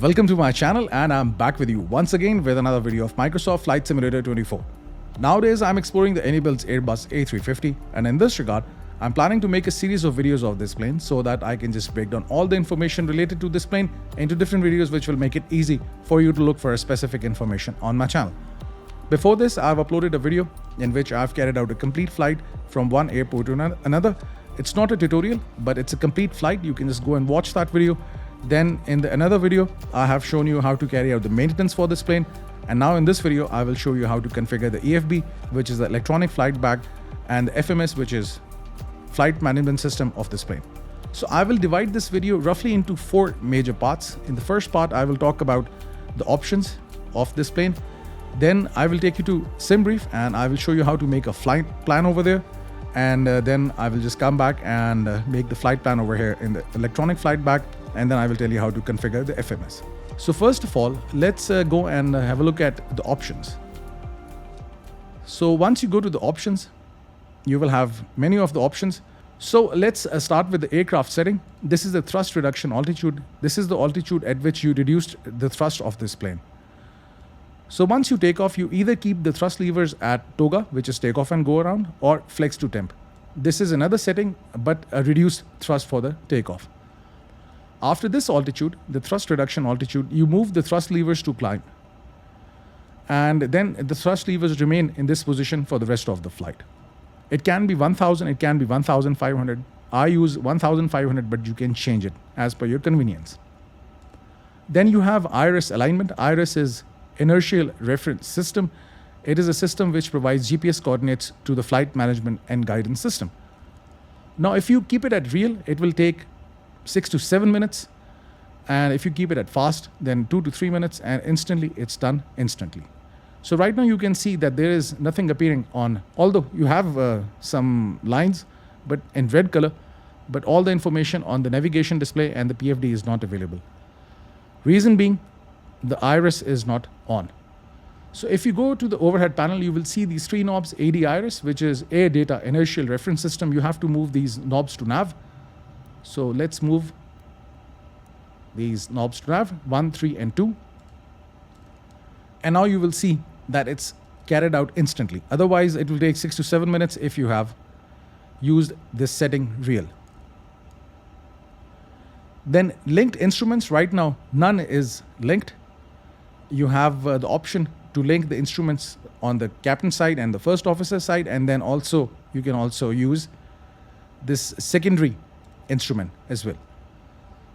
Welcome to my channel, and I'm back with you once again with another video of Microsoft Flight Simulator 24. Nowadays, I'm exploring the AnyBuild's Airbus A350, and in this regard, I'm planning to make a series of videos of this plane so that I can just break down all the information related to this plane into different videos, which will make it easy for you to look for a specific information on my channel. Before this, I've uploaded a video in which I've carried out a complete flight from one airport to another. It's not a tutorial, but it's a complete flight. You can just go and watch that video. Then in another video, I have shown you how to carry out the maintenance for this plane. And now in this video, I will show you how to configure the EFB, which is the electronic flight bag, and the FMS, which is flight management system of this plane. So I will divide this video roughly into 4 major parts. In the first part, I will talk about the options of this plane. Then I will take you to Simbrief and I will show you how to make a flight plan over there. And then I will just come back and make the flight plan over here in the electronic flight bag. And then I will tell you how to configure the FMS. So first of all, let's go and have a look at the options. So once you go to the options, you will have many of the options. So let's start with the aircraft setting. This is the thrust reduction altitude. This is the altitude at which you reduced the thrust of this plane. So once you take off, you either keep the thrust levers at toga, which is take off and go around, or flex to temp. This is another setting, but a reduced thrust for the takeoff. After this altitude, the thrust reduction altitude, you move the thrust levers to climb. And then the thrust levers remain in this position for the rest of the flight. It can be 1000, it can be 1500. I use 1500, but you can change it as per your convenience. Then you have IRS alignment. IRS is Inertial Reference System. It is a system which provides GPS coordinates to the flight management and guidance system. Now, if you keep it at real, it will take 6 to 7 minutes. And if you keep it at fast, then 2 to 3 minutes, and instantly it's done instantly. So right now you can see that there is nothing appearing on, although you have some lines, but in red color, but all the information on the navigation display and the PFD is not available. Reason being, the iris is not on. So if you go to the overhead panel, you will see these 3 knobs, AD iris, which is Air Data Inertial Reference System. You have to move these knobs to nav. So let's move these knobs to nav, 1, 3, and 2. And now you will see that it's carried out instantly. Otherwise, it will take 6 to 7 minutes if you have used this setting real. Then linked instruments, right now, none is linked. You have the option to link the instruments on the captain side and the first officer side. And then also, you can also use this secondary instrument as well.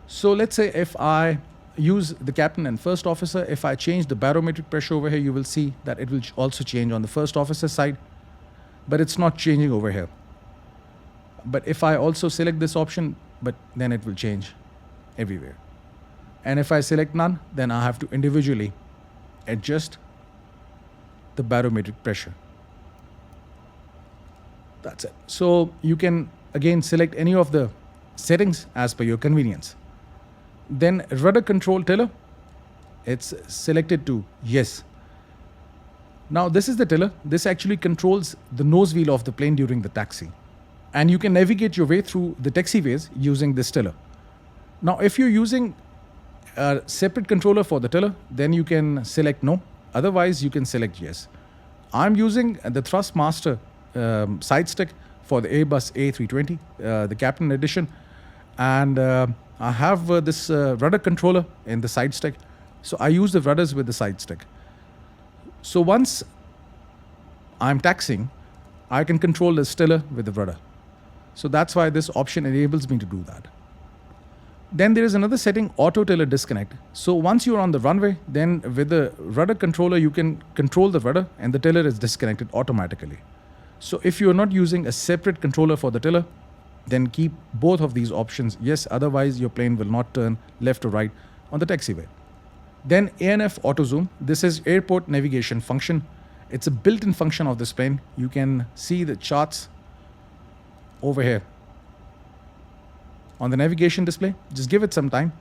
So let's say if I use the captain and first officer, if I change the barometric pressure over here, you will see that it will also change on the first officer side, but it's not changing over here. But if I also select this option, but then it will change everywhere. And if I select none, then I have to individually adjust the barometric pressure. That's it. So you can again select any of the settings as per your convenience. Then rudder control tiller, it's selected to yes. Now this is the tiller. This actually controls the nose wheel of the plane during the taxi. And you can navigate your way through the taxiways using this tiller. Now if you're using a separate controller for the tiller, then you can select no. Otherwise you can select yes. I'm using the Thrustmaster side stick for the Airbus A350, the Captain Edition. And I have this rudder controller in the side stick. So I use the rudders with the side stick. So once I'm taxiing, I can control the tiller with the rudder. So that's why this option enables me to do that. Then there is another setting, auto tiller disconnect. So once you're on the runway, then with the rudder controller, you can control the rudder and the tiller is disconnected automatically. So if you're not using a separate controller for the tiller, then keep both of these options yes, otherwise your plane will not turn left or right on the taxiway. Then ANF auto zoom. This is airport navigation function. It's a built-in function of this plane. You can see the charts over here on the navigation display. Just give it some time.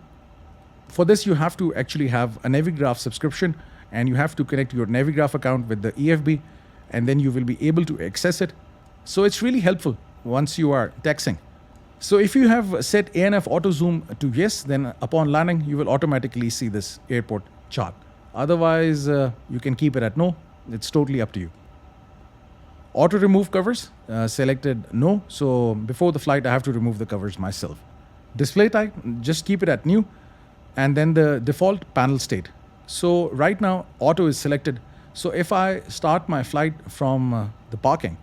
For this, you have to actually have a Navigraph subscription and you have to connect your Navigraph account with the EFB and then you will be able to access it. So it's really helpful once you are taxiing. So if you have set ANF auto zoom to yes, then upon landing, you will automatically see this airport chart. Otherwise, you can keep it at no. It's totally up to you. Auto remove covers, selected no. So before the flight, I have to remove the covers myself. Display type, just keep it at new. And then the default panel state. So right now, auto is selected. So if I start my flight from the parking,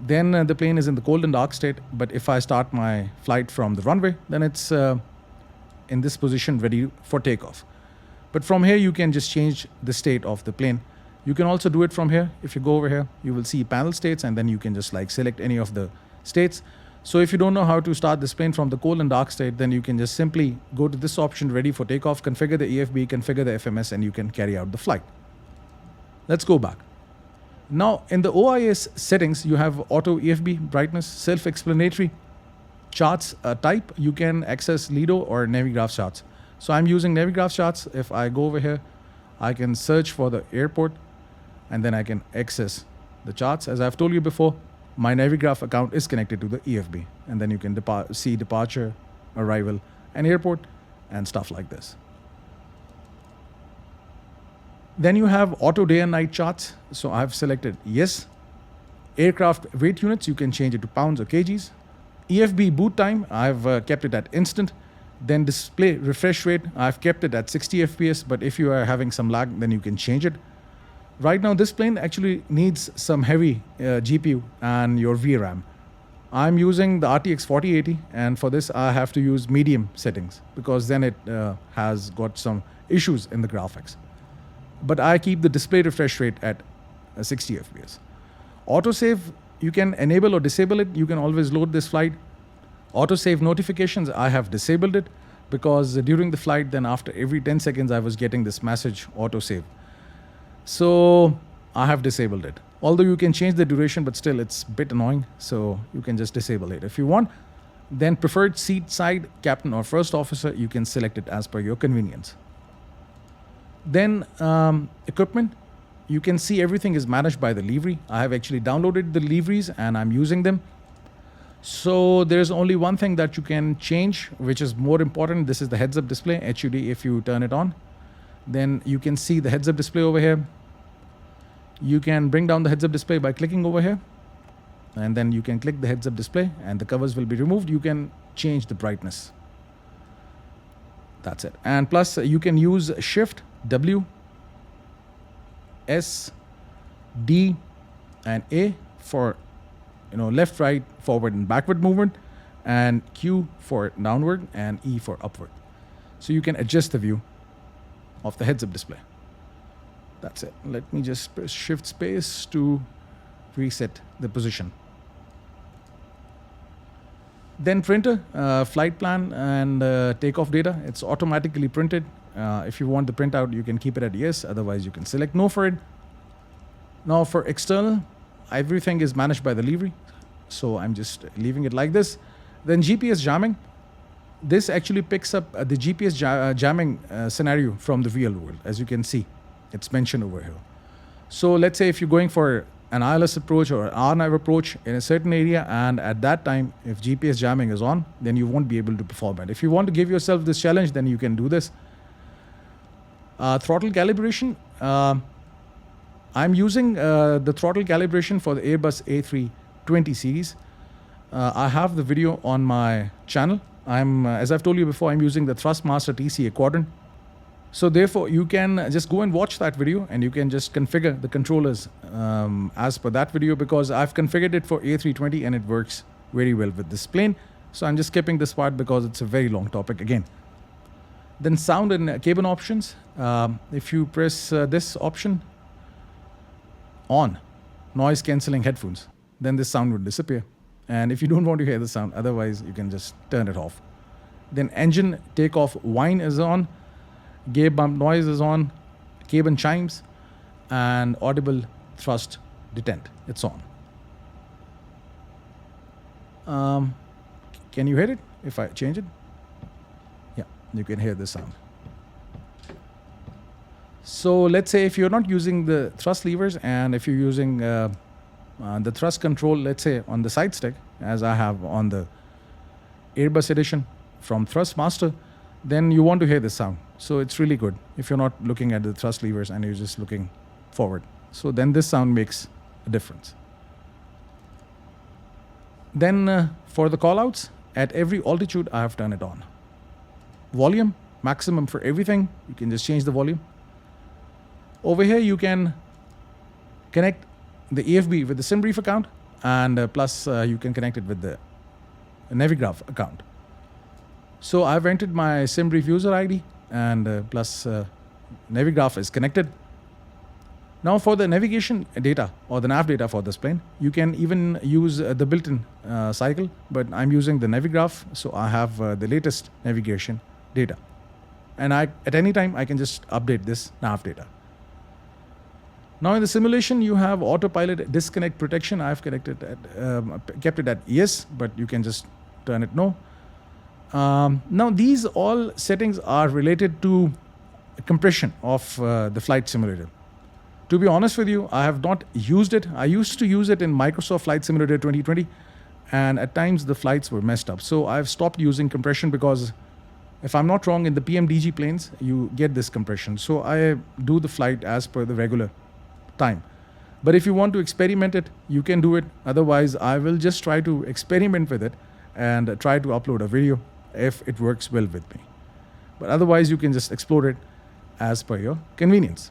then the plane is in the cold and dark state. But if I start my flight from the runway, then it's in this position ready for takeoff. But from here, you can just change the state of the plane. You can also do it from here. If you go over here, you will see panel states, and then you can just like select any of the states. So if you don't know how to start this plane from the cold and dark state, then you can just simply go to this option, ready for takeoff, configure the EFB, configure the FMS, and you can carry out the flight. Let's go back. Now in the OIS settings, you have auto EFB, brightness, self-explanatory, charts type. You can access LENOVO or Navigraph charts. So I'm using Navigraph charts. If I go over here, I can search for the airport, and then I can access the charts. As I've told you before, my Navigraph account is connected to the EFB, and then you can see departure, arrival, and airport, and stuff like this. Then you have auto day and night charts. So I've selected yes. Aircraft weight units, you can change it to pounds or kgs. EFB boot time, I've kept it at instant. Then display refresh rate, I've kept it at 60 FPS, but if you are having some lag, then you can change it. Right now, this plane actually needs some heavy GPU and your VRAM. I'm using the RTX 4080, and for this, I have to use medium settings because then it has got some issues in the graphics. But I keep the display refresh rate at 60 FPS. Autosave, you can enable or disable it. You can always load this flight. Autosave notifications, I have disabled it because during the flight, then after every 10 seconds, I was getting this message autosave. So I have disabled it. Although you can change the duration, but still it's a bit annoying. So you can just disable it. If you want, then preferred seat side, captain or first officer, you can select it as per your convenience. Then equipment, you can see everything is managed by the livery. I have actually downloaded the liveries and I'm using them. So there's only one thing that you can change, which is more important. This is the heads-up display, HUD. If you turn it on, then you can see the heads-up display over here. You can bring down the heads-up display by clicking over here. And then you can click the heads-up display and the covers will be removed. You can change the brightness. That's it. And plus you can use Shift, W, S, D, and A for left, right, forward, and backward movement, and Q for downward, and E for upward. So you can adjust the view of the heads-up display. That's it. Let me just press Shift Space to reset the position. Then printer, flight plan, and takeoff data. It's automatically printed. If you want the printout, you can keep it at yes. Otherwise, you can select no for it. Now for external, everything is managed by the livery. So I'm just leaving it like this. Then GPS jamming. This actually picks up the GPS jamming scenario from the real world. As you can see, it's mentioned over here. So let's say if you're going for an ILS approach or an RNAV approach in a certain area, and at that time, if GPS jamming is on, then you won't be able to perform it. If you want to give yourself this challenge, then you can do this. Throttle calibration. I'm using the throttle calibration for the Airbus A320 series. I have the video on my channel. As I've told you before, I'm using the Thrustmaster TCA quadrant. So therefore, you can just go and watch that video and you can just configure the controllers as per that video, because I've configured it for A320 and it works very well with this plane. So I'm just skipping this part because it's a very long topic again. Then sound and cabin options. If you press this option, on noise cancelling headphones, then this sound would disappear. And if you don't want to hear the sound, otherwise you can just turn it off. Then engine takeoff whine is on, gear bump noise is on, cabin chimes, and audible thrust detent, it's on. Can you hear it if I change it? Yeah, you can hear the sound. So let's say if you're not using the thrust levers, and if you're using the thrust control, let's say on the side stick, as I have on the Airbus edition from Thrustmaster, then you want to hear this sound. So it's really good if you're not looking at the thrust levers and you're just looking forward. So then this sound makes a difference. Then for the callouts, at every altitude I have turned it on. Volume, maximum for everything. You can just change the volume. Over here you can connect the EFB with the Simbrief account, and plus you can connect it with the Navigraph account. So I've entered my Simbrief user ID, and plus Navigraph is connected. Now for the navigation data or the nav data for this plane, you can even use the built-in cycle, but I'm using the Navigraph, so I have the latest navigation data. And at any time I can just update this nav data. Now in the simulation you have autopilot disconnect protection. I've kept it at yes, but you can just turn it no. Now these all settings are related to compression of the flight simulator. To be honest with you, I have not used it. I used to use it in Microsoft Flight Simulator 2020, and at times the flights were messed up. So I've stopped using compression because, if I'm not wrong, in the PMDG planes, you get this compression. So I do the flight as per the regular time. But if you want to experiment it, you can do it. Otherwise, I will just try to experiment with it and try to upload a video if it works well with me. But otherwise, you can just explore it as per your convenience.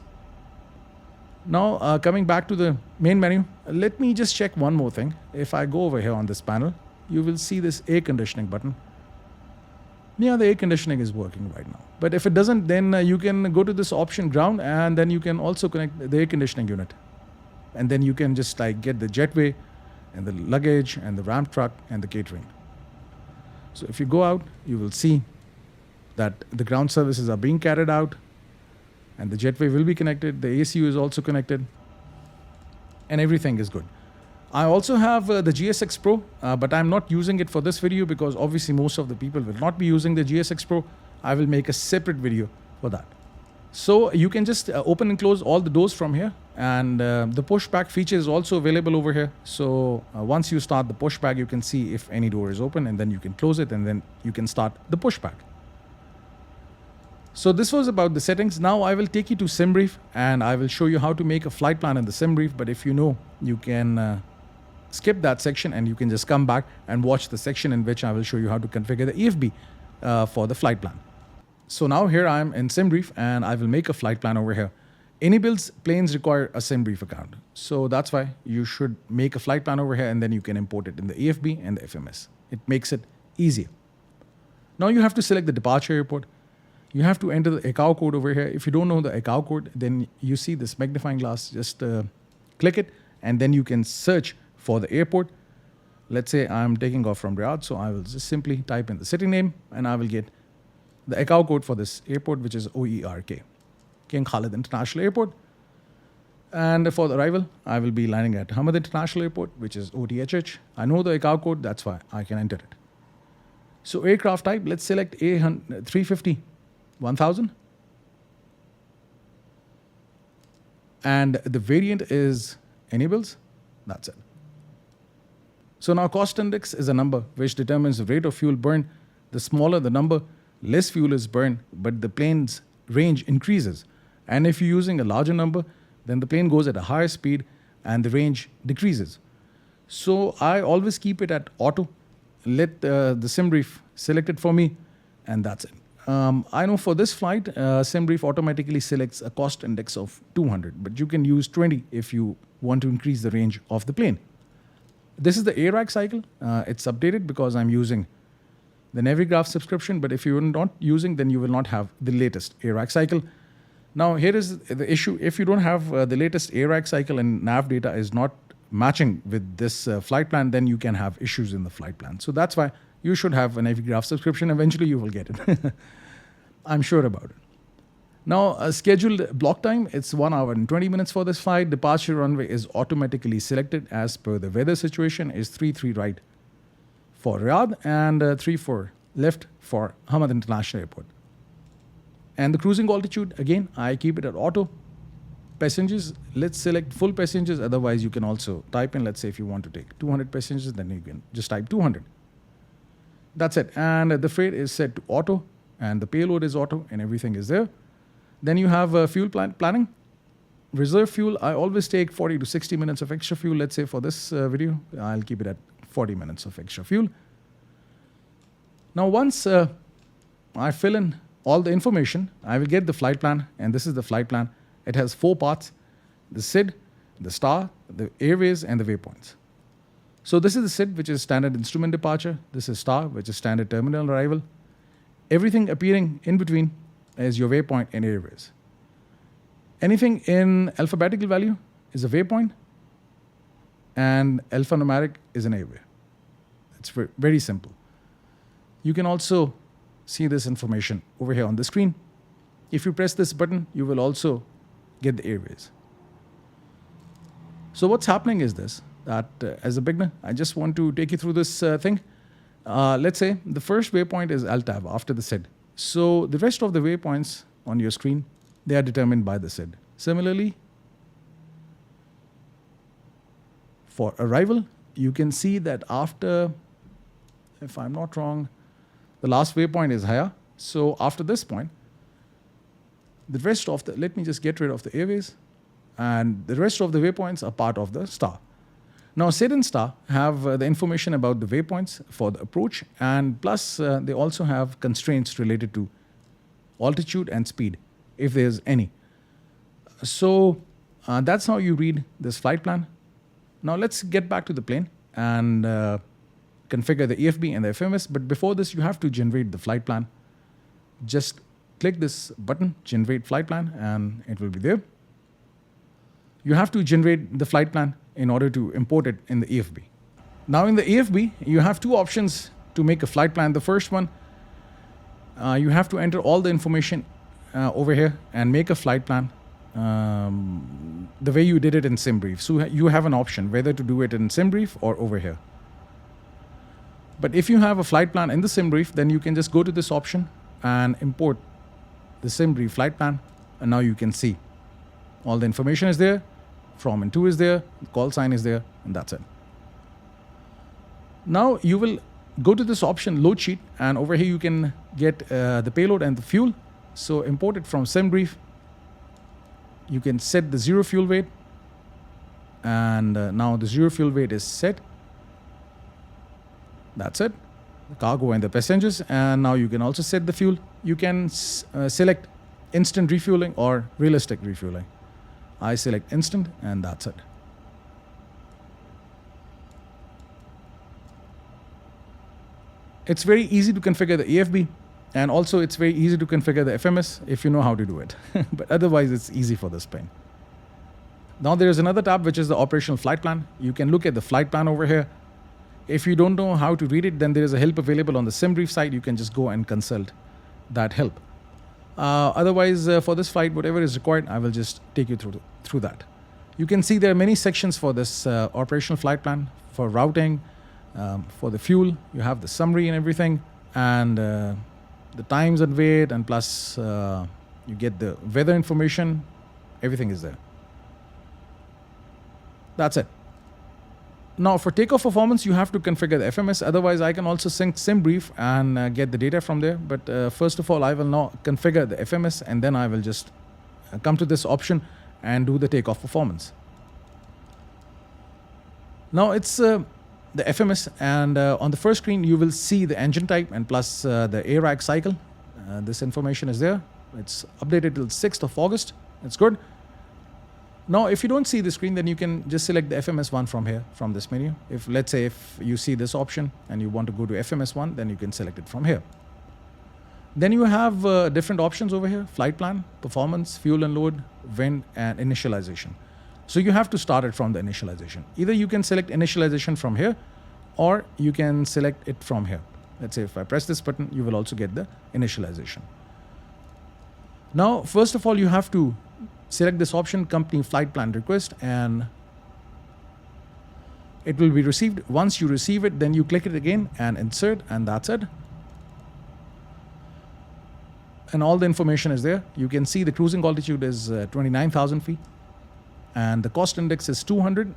Now, coming back to the main menu, let me just check one more thing. If I go over here on this panel, you will see this air conditioning button. Yeah, the air conditioning is working right now. But if it doesn't, then you can go to this option ground, and then you can also connect the air conditioning unit. And then you can just get the jetway and the luggage and the ramp truck and the catering. So if you go out, you will see that the ground services are being carried out, and the jetway will be connected. The ACU is also connected, and everything is good. I also have the GSX Pro, but I'm not using it for this video because obviously most of the people will not be using the GSX Pro. I will make a separate video for that. So you can just open and close all the doors from here, and the pushback feature is also available over here. So once you start the pushback, you can see if any door is open, and then you can close it, and then you can start the pushback. So this was about the settings. Now I will take you to Simbrief, and I will show you how to make a flight plan in the Simbrief. But if you know, you can skip that section and you can just come back and watch the section in which I will show you how to configure the EFB for the flight plan. So now here I am in Simbrief, and I will make a flight plan over here. Any builds planes require a Simbrief account. So that's why you should make a flight plan over here, and then you can import it in the EFB and the FMS. It makes it easier. Now you have to select the departure airport. You have to enter the ICAO code over here. If you don't know the ICAO code, then you see this magnifying glass. Just click it, and then you can search for the airport. Let's say I'm taking off from Riyadh, so I will just simply type in the city name, and I will get the ICAO code for this airport, which is OERK, King Khalid International Airport. And for the arrival, I will be landing at Hamad International Airport, which is OTHH. I know the ICAO code, that's why I can enter it. So aircraft type, let's select A350-1000. And the variant is enables. That's it. So now cost index is a number which determines the rate of fuel burn. The smaller the number, less fuel is burned, but the plane's range increases. And if you're using a larger number, then the plane goes at a higher speed and the range decreases. So I always keep it at auto. Let the Simbrief select it for me, and that's it. I know for this flight, Simbrief automatically selects a cost index of 200, but you can use 20 if you want to increase the range of the plane. This is the ARAC cycle. It's updated because I'm using the Navigraph subscription, but if you're not using, then you will not have the latest ARAC cycle. Now, here is the issue. If you don't have the latest ARAC cycle and nav data is not matching with this flight plan, then you can have issues in the flight plan. So that's why you should have a Navigraph subscription. Eventually, you will get it. I'm sure about it. Now, scheduled block time, it's 1 hour and 20 minutes for this flight. Departure runway is automatically selected as per the weather situation, is 33 right for Riyadh and 34 left for Hamad International Airport. And the cruising altitude, again, I keep it at auto. Passengers, let's select full passengers. Otherwise, you can also type in, let's say if you want to take 200 passengers, then you can just type 200. That's it. And the freight is set to auto, and the payload is auto, and everything is there. Then you have fuel planning. Reserve fuel, I always take 40 to 60 minutes of extra fuel. Let's say for this video, I'll keep it at 40 minutes of extra fuel. Now, once I fill in all the information, I will get the flight plan, and this is the flight plan. It has 4 parts: the SID, the star, the airways, and the waypoints. So this is the SID, which is standard instrument departure. This is star, which is standard terminal arrival. Everything appearing in between is your waypoint and airways. Anything in alphabetical value is a waypoint, and alphanumeric is an airway. It's very simple. You can also see this information over here on the screen. If you press this button, you will also get the airways. So what's happening is this, that as a beginner, I just want to take you through this thing. Let's say the first waypoint is ALTAV after the SID. So the rest of the waypoints on your screen, they are determined by the SID. Similarly, for arrival, you can see that after, if I'm not wrong, the last waypoint is higher. So after this point, the rest of the, let me just get rid of the airways, and the rest of the waypoints are part of the star. Now, SID and star have the information about the waypoints for the approach, and plus they also have constraints related to altitude and speed, if there's any. So that's how you read this flight plan. Now let's get back to the plane and configure the EFB and the FMS. But before this, you have to generate the flight plan. Just click this button, generate flight plan, and it will be there. You have to generate the flight plan in order to import it in the EFB. Now in the EFB, you have 2 options to make a flight plan. The first one, you have to enter all the information over here and make a flight plan the way you did it in Simbrief. So you have an option whether to do it in Simbrief or over here. But if you have a flight plan in the Simbrief, then you can just go to this option and import the Simbrief flight plan, and now you can see all the information is there, from and to is there, the call sign is there, and that's it. Now you will go to this option, load sheet, and over here you can get the payload and the fuel. So import it from Simbrief. You can set the 0 fuel weight, and now the 0 fuel weight is set. That's it, the cargo and the passengers. And now you can also set the fuel. You can select instant refueling or realistic refueling. I select instant, and that's it. It's very easy to configure the EFB, and also it's very easy to configure the FMS if you know how to do it. But otherwise, it's easy for this plane. Now there is another tab, which is the operational flight plan. You can look at the flight plan over here. If you don't know how to read it, then there is a help available on the Simbrief site. You can just go and consult that help. Otherwise, for this flight, whatever is required, I will just take you through that. You can see there are many sections for this operational flight plan. For routing, for the fuel, you have the summary and everything, and the times and weight, and plus you get the weather information. Everything is there. That's it. Now for takeoff performance, you have to configure the FMS. Otherwise, I can also sync Simbrief and get the data from there. But first of all, I will now configure the FMS, and then I will just come to this option and do the takeoff performance. Now it's the FMS, and on the first screen, you will see the engine type and plus the ARAC cycle. This information is there. It's updated till 6th of August. It's good. Now, if you don't see the screen, then you can just select the FMS one from here, from this menu. If, let's say, if you see this option and you want to go to FMS one, then you can select it from here. Then you have different options over here: flight plan, performance, fuel and load, wind, and initialization. So you have to start it from the initialization. Either you can select initialization from here, or you can select it from here. Let's say if I press this button, you will also get the initialization. Now, first of all, you have to select this option, company flight plan request, and it will be received. Once you receive it, then you click it again and insert, and that's it. And all the information is there. You can see the cruising altitude is 29,000 feet, and the cost index is 200.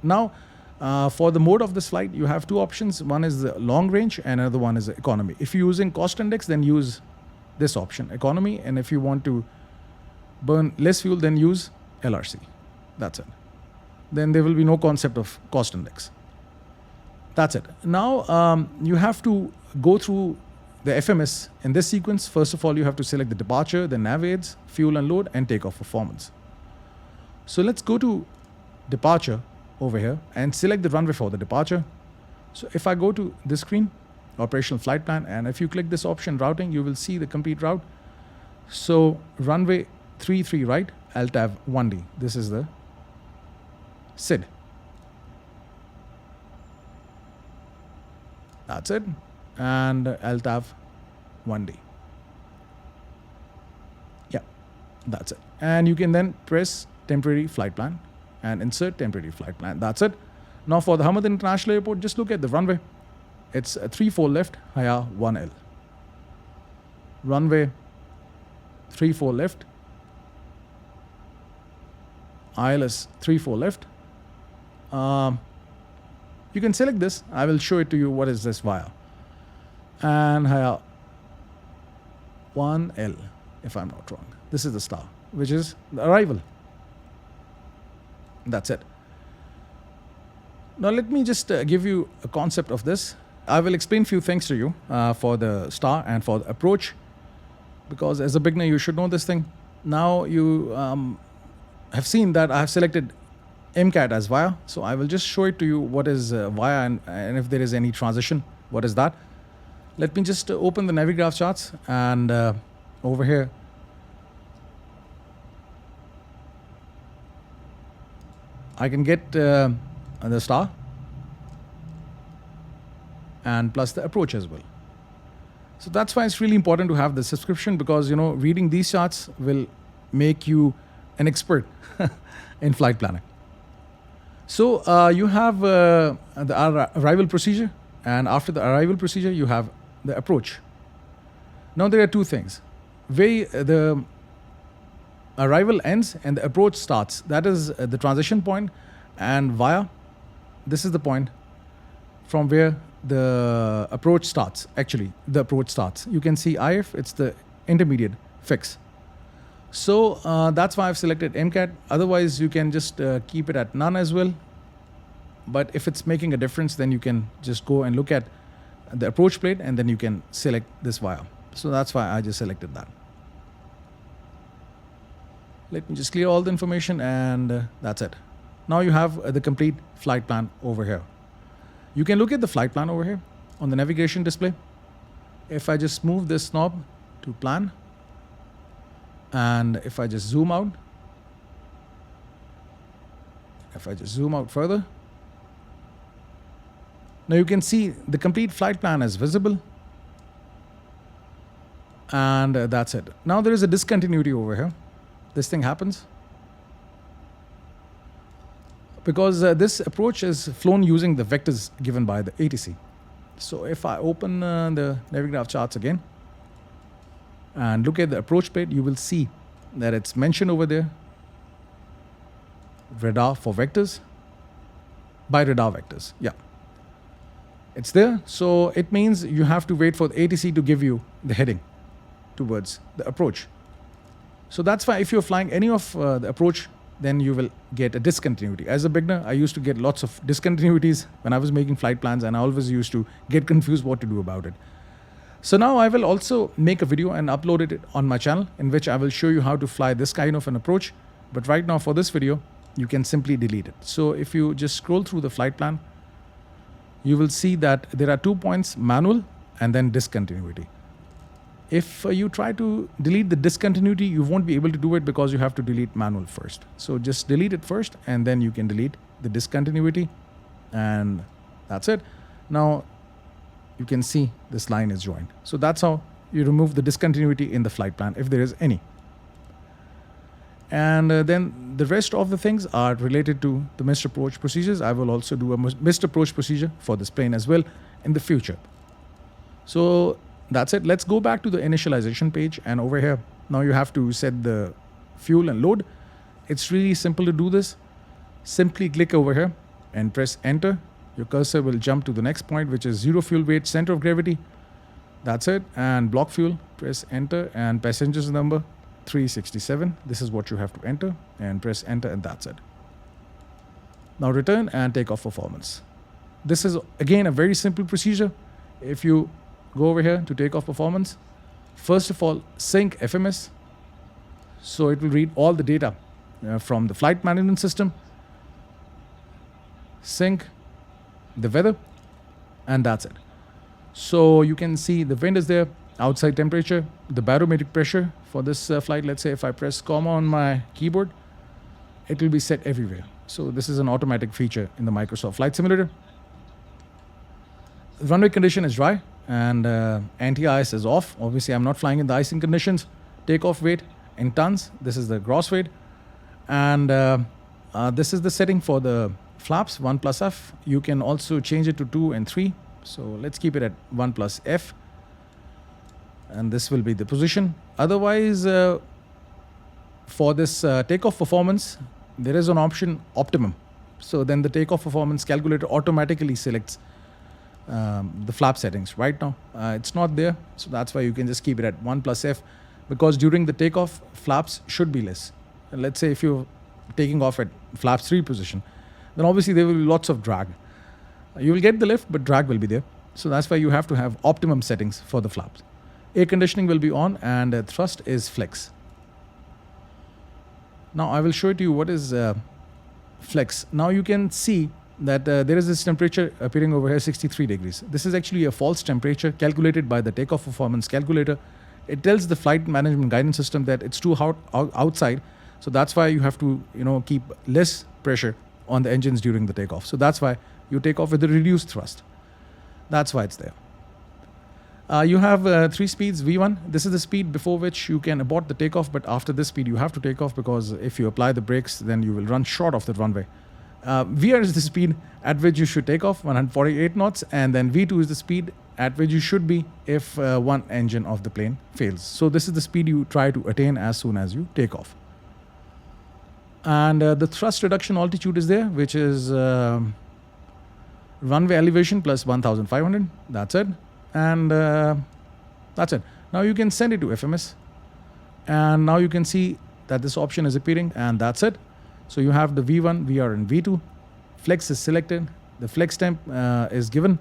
Now, For the mode of this flight, you have two options. One is the long range and another one is the economy. If you're using cost index, then use this option, economy. And if you want to burn less fuel, then use LRC. That's it. Then there will be no concept of cost index. That's it. Now you have to go through the FMS in this sequence. First of all, you have to select the departure, the nav aids, fuel and load, and takeoff performance. So let's go to departure over here and select the runway for the departure. So if I go to this screen, operational flight plan, and if you click this option routing, you will see the complete route. So runway 33 right, LTAV 1D. This is the SID. That's it. And LTAV 1D. Yeah, that's it. And you can then press temporary flight plan and insert temporary flight plan. That's it. Now for the Hamad International Airport, just look at the runway. It's a 34 left, higher 1L. Runway 34 left, ILS 34 left. You can select this. I will show it to you what is this via. And higher 1L, if I'm not wrong. This is the star, which is the arrival. That's it. Now let me just give you a concept of this. I will explain a few things to you for the star and for the approach, because as a beginner you should know this thing. Now you have seen that I have selected MCAT as via, so I will just show it to you what is via and if there is any transition, what is that. Let me just open the Navigraph charts, and over here I can get the star and plus the approach as well. So that's why it's really important to have the subscription, because reading these charts will make you an expert in flight planning. So you have the arrival procedure, and after the arrival procedure you have the approach. Now there are two things. The arrival ends and the approach starts. That is the transition point, and via, this is the point from where the approach starts. Actually, the approach starts. You can see IF, it's the intermediate fix. So that's why I've selected MCAT. Otherwise, you can just keep it at none as well. But if it's making a difference, then you can just go and look at the approach plate, and then you can select this via. So that's why I just selected that. Let me just clear all the information, and that's it. Now you have the complete flight plan over here. You can look at the flight plan over here on the navigation display. If I just move this knob to plan, and if I just zoom out, further, now you can see the complete flight plan is visible, and that's it. Now there is a discontinuity over here. This thing happens because this approach is flown using the vectors given by the ATC. So if I open the Navigraph charts again and look at the approach plate, you will see that it's mentioned over there, radar for vectors, by radar vectors. Yeah, it's there. So it means you have to wait for the ATC to give you the heading towards the approach. So that's why if you're flying any of the approach, then you will get a discontinuity. As a beginner, I used to get lots of discontinuities when I was making flight plans, and I always used to get confused what to do about it. So now I will also make a video and upload it on my channel, in which I will show you how to fly this kind of an approach. But right now for this video, you can simply delete it. So if you just scroll through the flight plan, you will see that there are 2 points, manual and then discontinuity. If you try to delete the discontinuity, you won't be able to do it because you have to delete manual first. So just delete it first, and then you can delete the discontinuity, and that's it. Now you can see this line is joined. So that's how you remove the discontinuity in the flight plan, if there is any. And then the rest of the things are related to the missed approach procedures. I will also do a missed approach procedure for this plane as well in the future. So that's it. Let's go back to the initialization page, and over here now you have to set the fuel and load. It's really simple to do this. Simply click over here and press enter, your cursor will jump to the next point, which is 0 fuel weight center of gravity. That's it. And block fuel, press enter, and passengers number 367. This is what you have to enter, and press enter, and that's it. Now return and take off performance. This is again a very simple procedure. If you go over here to take off performance, first of all, sync FMS. So it will read all the data from the flight management system, sync the weather, and that's it. So you can see the wind is there, outside temperature, the barometric pressure for this flight. Let's say if I press comma on my keyboard, it will be set everywhere. So this is an automatic feature in the Microsoft Flight Simulator. Runway condition is dry and anti-ice is off. Obviously, I'm not flying in the icing conditions. Takeoff weight in tons. This is the gross weight. And this is the setting for the flaps, 1 plus F. You can also change it to 2 and 3. So let's keep it at 1 plus F. And this will be the position. Otherwise, for this takeoff performance, there is an option optimum. So then the takeoff performance calculator automatically selects the flap settings. Right now, it's not there. So that's why you can just keep it at 1 plus F, because during the takeoff, flaps should be less. And let's say if you're taking off at flaps 3 position, then obviously there will be lots of drag. You will get the lift, but drag will be there. So that's why you have to have optimum settings for the flaps. Air conditioning will be on, and thrust is flex. Now I will show it to you what is flex. Now you can see that there is this temperature appearing over here, 63 degrees. This is actually a false temperature calculated by the takeoff performance calculator. It tells the flight management guidance system that it's too hot outside. So that's why you have to, keep less pressure on the engines during the takeoff. So that's why you take off with a reduced thrust. That's why it's there. You have 3 speeds. V1, this is the speed before which you can abort the takeoff, but after this speed you have to take off, because if you apply the brakes, then you will run short of the runway. VR is the speed at which you should take off, 148 knots, and then V2 is the speed at which you should be if one engine of the plane fails. So this is the speed you try to attain as soon as you take off. And the thrust reduction altitude is there, which is runway elevation plus 1,500. That's it. And that's it. Now you can send it to FMS, and now you can see that this option is appearing, and that's it. So you have the V1, VR, and V2. Flex is selected. The flex temp is given.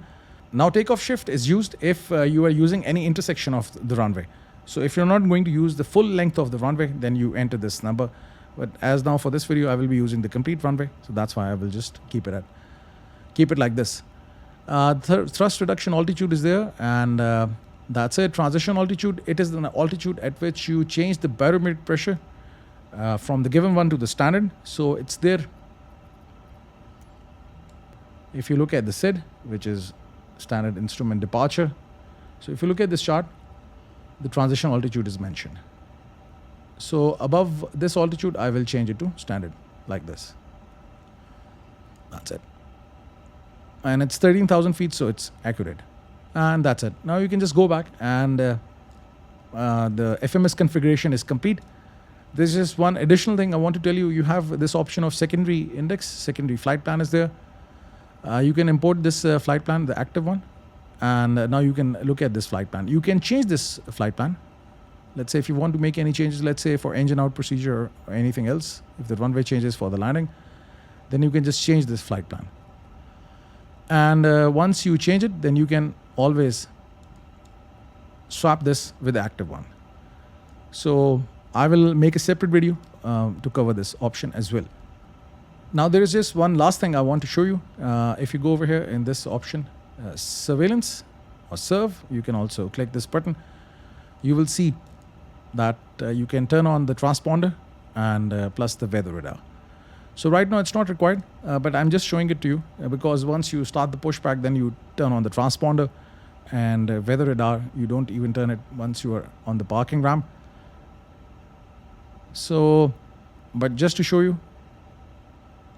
Now takeoff shift is used if you are using any intersection of the runway. So if you're not going to use the full length of the runway, then you enter this number. But as now for this video, I will be using the complete runway. So that's why I will just keep it like this. Thrust reduction altitude is there, and that's it. Transition altitude, it is the altitude at which you change the barometric pressure from the given one to the standard. So it's there. If you look at the SID, which is standard instrument departure, so if you look at this chart, the transition altitude is mentioned. So above this altitude, I will change it to standard like this. That's it. And it's 13,000 feet, so it's accurate. And that's it. Now you can just go back, and the FMS configuration is complete. There's just one additional thing I want to tell you. You have this option of secondary index, secondary flight plan is there. You can import this flight plan, the active one, and now you can look at this flight plan. You can change this flight plan. Let's say if you want to make any changes, let's say for engine out procedure or anything else, if the runway changes for the landing, then you can just change this flight plan. And once you change it, then you can always swap this with the active one. So I will make a separate video to cover this option as well. Now there is just one last thing I want to show you. If you go over here in this option, surveillance or serve, you can also click this button. You will see that you can turn on the transponder and plus the weather radar. So right now it's not required, but I'm just showing it to you because once you start the pushback, then you turn on the transponder, and weather radar, you don't even turn it once you are on the parking ramp. So, but just to show you,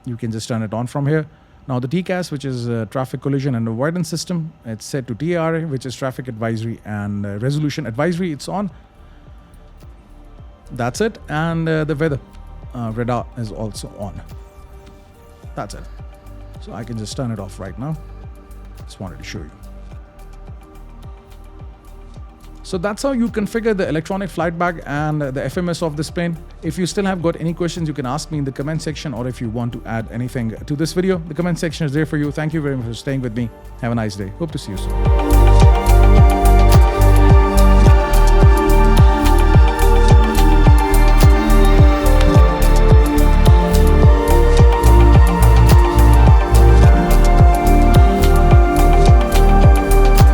you can just turn it on from here. Now the TCAS, which is traffic collision and avoidance system, it's set to TARA, which is traffic advisory and resolution advisory. It's on. That's it. And the weather radar is also on. That's it. So I can just turn it off right now. Just wanted to show you. So that's how you configure the electronic flight bag and the FMS of this plane. If you still have got any questions, you can ask me in the comment section, or if you want to add anything to this video, the comment section is there for you. Thank you very much for staying with me. Have a nice day. Hope to see you soon.